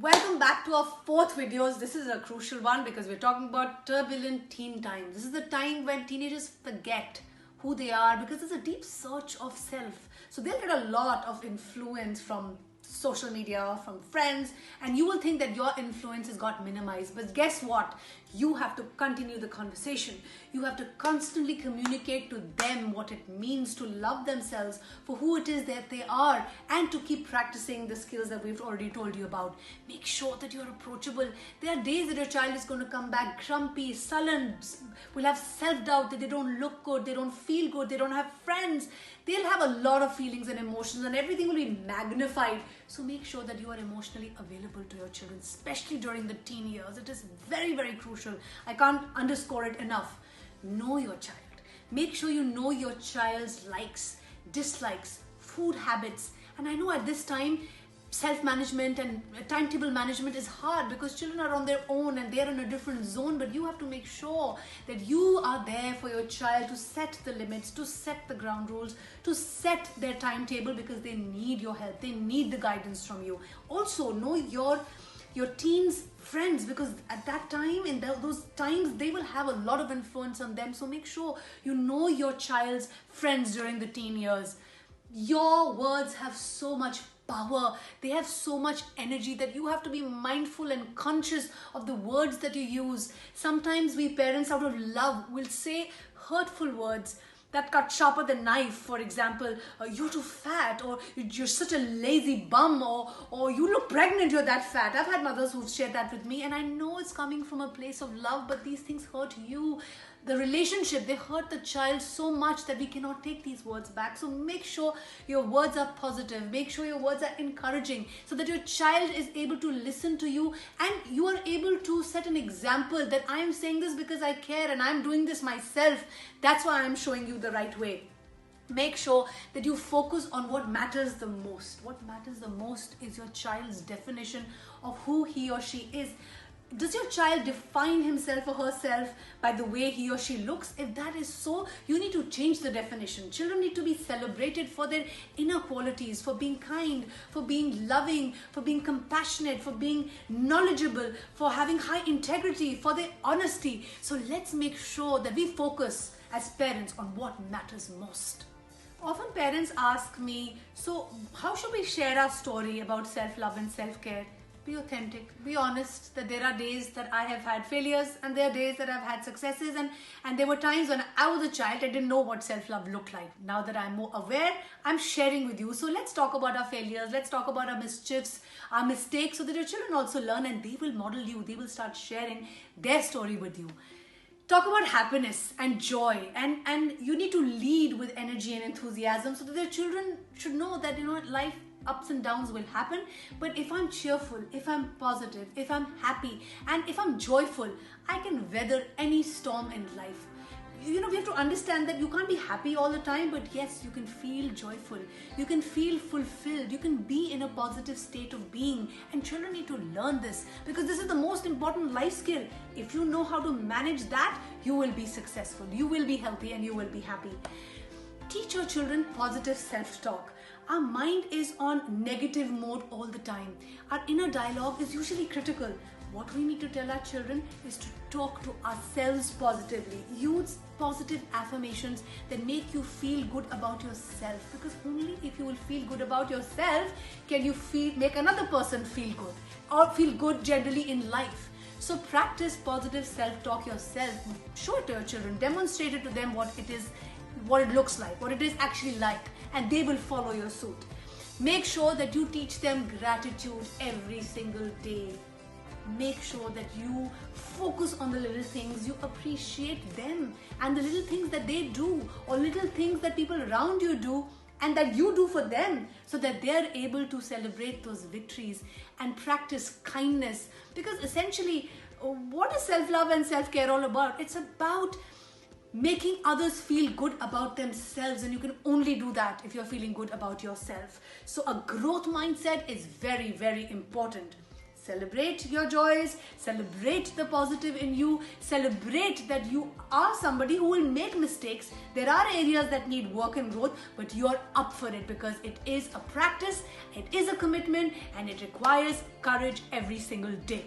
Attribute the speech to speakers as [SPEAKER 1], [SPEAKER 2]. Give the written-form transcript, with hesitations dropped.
[SPEAKER 1] Welcome back to our fourth videos. This is a crucial one because we're talking about turbulent teen times. This is the time when teenagers forget who they are because there's a deep search of self. So they'll get a lot of influence from social media, from friends, and you will think that your influence has got minimized. But guess what? You have to continue the conversation. You have to constantly communicate to them what it means to love themselves for who it is that they are, and to keep practicing the skills that we've already told you about. Make sure that you're approachable. There are days that your child is going to come back grumpy, sullen, will have self-doubt that they don't look good, they don't feel good, they don't have friends. They'll have a lot of feelings and emotions, and everything will be magnified. So make sure that you are emotionally available to your children, especially during the teen years. It is very, very crucial. I can't underscore it enough. Know your child. Make sure you know your child's likes, dislikes, food habits. And I know at this time, self-management and timetable management is hard because children are on their own and they're in a different zone, but you have to make sure that you are there for your child to set the limits, to set the ground rules, to set their timetable, because they need your help, they need the guidance from you. Also know your teens' friends, because at that time, in those times, they will have a lot of influence on them. So make sure you know your child's friends during the teen years. Your words have so much power, they have so much energy that you have to be mindful and conscious of the words that you use. Sometimes we parents, out of love, will say hurtful words that cut sharper than knife. For example, you're too fat, or you're such a lazy bum, or you look pregnant, you're that fat. I've had mothers who've shared that with me, and I know it's coming from a place of love, but these things hurt you. The relationship, they hurt the child so much that we cannot take these words back. So make sure your words are positive. Make sure your words are encouraging, so that your child is able to listen to you and you are able to set an example that I am saying this because I care and I'm doing this myself. That's why I'm showing you the right way. Make sure that you focus on what matters the most. What matters the most is your child's definition of who he or she is. Does your child define himself or herself by the way he or she looks? If that is so, you need to change the definition. Children need to be celebrated for their inner qualities, for being kind, for being loving, for being compassionate, for being knowledgeable, for having high integrity, for their honesty. So let's make sure that we focus as parents on what matters most. Often parents ask me, so how should we share our story about self-love and self-care? Be authentic, be honest, that there are days that I have had failures and there are days that I've had successes, and there were times when I was a child, I didn't know what self-love looked like. Now that I'm more aware, I'm sharing with you. So let's talk about our failures, let's talk about our mischiefs, our mistakes, so that your children also learn and they will model you, they will start sharing their story with you. Talk about happiness and joy, and you need to lead with energy and enthusiasm, so that their children should know that, life ups and downs will happen, but if I'm cheerful, if I'm positive, if I'm happy, and if I'm joyful, I can weather any storm in life. We have to understand that you can't be happy all the time, but yes, you can feel joyful, you can feel fulfilled, you can be in a positive state of being, and children need to learn this, because this is the most important life skill. If you know how to manage that, you will be successful, you will be healthy, and you will be happy. Teach your children positive self-talk. Our mind is on negative mode all the time. Our inner dialogue is usually critical. What we need to tell our children is to talk to ourselves positively. Use positive affirmations that make you feel good about yourself, because only if you will feel good about yourself can you make another person feel good, or feel good generally in life. So practice positive self-talk yourself. Show it to your children. Demonstrate it to them what it looks like, what it is actually like, and they will follow your suit. Make sure that you teach them gratitude every single day. Make sure that you focus on the little things, you appreciate them and the little things that they do, or little things that people around you do and that you do for them, so that they're able to celebrate those victories and practice kindness. Because essentially, what is self-love and self-care all about? It's about making others feel good about themselves, and you can only do that if you're feeling good about yourself. So a growth mindset is very, very important. Celebrate your joys, celebrate the positive in you, celebrate that you are somebody who will make mistakes. There are areas that need work and growth, but you're up for it because it is a practice, it is a commitment, and it requires courage every single day.